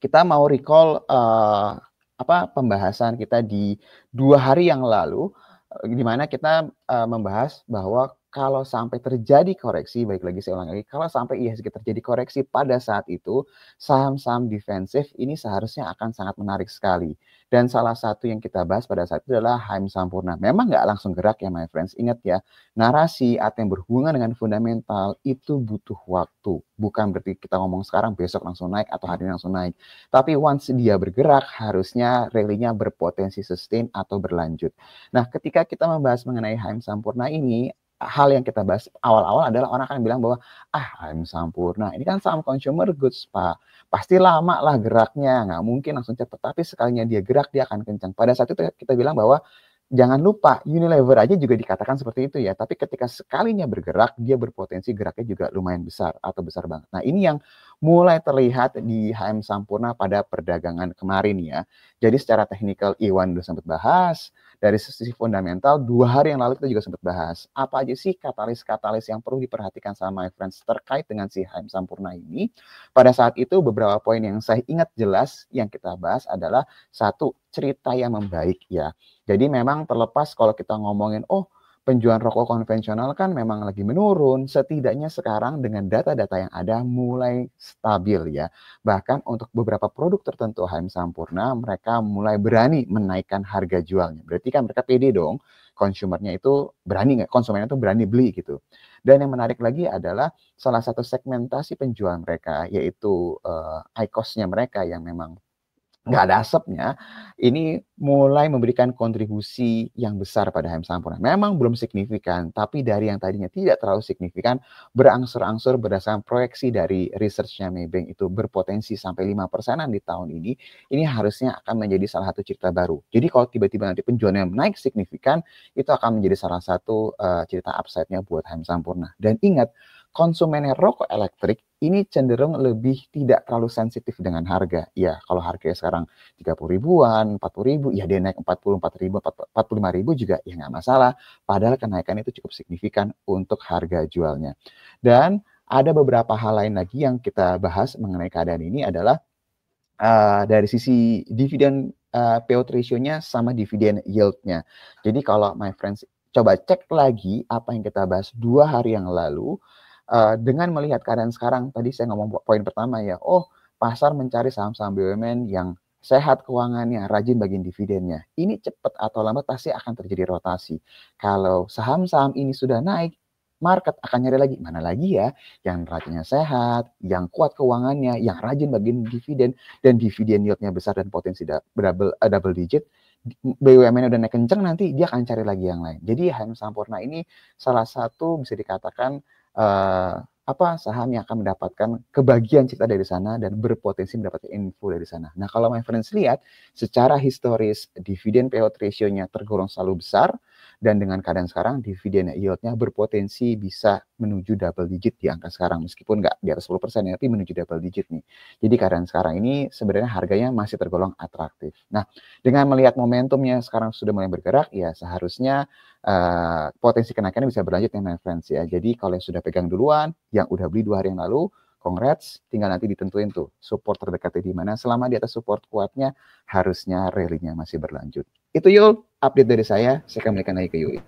kita mau recall pembahasan kita di 2 hari yang lalu, di mana kita, membahas bahwa kalau sampai terjadi koreksi, baik lagi saya ulang lagi, kalau sampai IHSG terjadi koreksi pada saat itu, saham-saham defensif ini seharusnya akan sangat menarik sekali. Dan salah satu yang kita bahas pada saat itu adalah HM Sampurna. Memang nggak langsung gerak ya my friends, ingat ya, narasi atau yang berhubungan dengan fundamental itu butuh waktu. Bukan berarti kita ngomong sekarang besok langsung naik atau hari ini langsung naik. Tapi once dia bergerak, harusnya rally-nya berpotensi sustain atau berlanjut. Nah, ketika kita membahas mengenai HM Sampurna ini, hal yang kita bahas awal-awal adalah orang akan bilang bahwa, HM Sampurna, ini kan saham consumer goods, Pak. Pasti lama lah geraknya, nggak mungkin langsung cepat. Tapi sekalinya dia gerak, dia akan kencang. Pada saat itu kita bilang bahwa, jangan lupa, Unilever aja juga dikatakan seperti itu ya. Tapi ketika sekalinya bergerak, dia berpotensi geraknya juga lumayan besar atau besar banget. Nah, ini yang mulai terlihat di HM Sampurna pada perdagangan kemarin ya. Jadi secara teknikal Iwan udah sempat bahas, dari sisi fundamental 2 hari yang lalu kita juga sempat bahas. Apa aja sih katalis-katalis yang perlu diperhatikan sama my friends terkait dengan si HM Sampurna ini? Pada saat itu beberapa poin yang saya ingat jelas yang kita bahas adalah satu, cerita yang membaik ya. Jadi memang terlepas kalau kita ngomongin, penjualan rokok konvensional kan memang lagi menurun, setidaknya sekarang dengan data-data yang ada mulai stabil ya. Bahkan untuk beberapa produk tertentu HM Sampurna, mereka mulai berani menaikkan harga jualnya. Berarti kan mereka pede dong, konsumennya itu berani nggak, konsumennya itu berani beli gitu. Dan yang menarik lagi adalah salah satu segmentasi penjual mereka, yaitu IQOS-nya mereka yang memang nggak ada asapnya, ini mulai memberikan kontribusi yang besar pada HM Sampurna. Memang belum signifikan, tapi dari yang tadinya tidak terlalu signifikan, berangsur-angsur berdasarkan proyeksi dari research-nya Maybank itu berpotensi sampai 5%-an di tahun ini harusnya akan menjadi salah satu cerita baru. Jadi kalau tiba-tiba nanti penjualannya naik signifikan, itu akan menjadi salah satu cerita upside-nya buat HM Sampurna. Dan ingat, konsumennya rokok elektrik ini cenderung lebih tidak terlalu sensitif dengan harga. Ya, kalau harganya sekarang 30 ribuan, 40 ribu, ya dia naik 44 ribu, 45 ribu juga ya nggak masalah. Padahal kenaikan itu cukup signifikan untuk harga jualnya. Dan ada beberapa hal lain lagi yang kita bahas mengenai keadaan ini adalah dari sisi dividen payout ratio-nya sama dividen yield-nya. Jadi kalau my friends coba cek lagi apa yang kita bahas 2 hari yang lalu, dengan melihat keadaan sekarang, tadi saya ngomong poin pertama ya, pasar mencari saham-saham BUMN yang sehat keuangannya, rajin bagiin dividennya. Ini cepat atau lambat pasti akan terjadi rotasi. Kalau saham-saham ini sudah naik, market akan nyari lagi, mana lagi ya yang rajinnya sehat, yang kuat keuangannya, yang rajin bagiin dividen, dan dividen yield-nya besar dan potensi double digit, BUMN udah naik kenceng, nanti dia akan cari lagi yang lain. Jadi HM Sampurna ini salah satu bisa dikatakan saham yang akan mendapatkan kebagian cerita dari sana dan berpotensi mendapatkan info dari sana. Nah, kalau my friends lihat, secara historis dividen payout ratio-nya tergolong selalu besar, dan dengan keadaan sekarang dividen yield-nya berpotensi bisa menuju double digit di angka sekarang, meskipun nggak di atas 10% ya, tapi menuju double digit nih. Jadi keadaan sekarang ini sebenarnya harganya masih tergolong atraktif. Nah, dengan melihat momentumnya sekarang sudah mulai bergerak, ya seharusnya potensi kenaikannya bisa berlanjut ya my friends ya. Jadi kalau yang sudah pegang duluan, yang udah beli 2 hari yang lalu, congrats, tinggal nanti ditentuin tuh support terdekatnya di mana. Selama di atas support kuatnya, harusnya rally-nya masih berlanjut. Itu Yul, update dari saya kembalikan lagi ke Yul.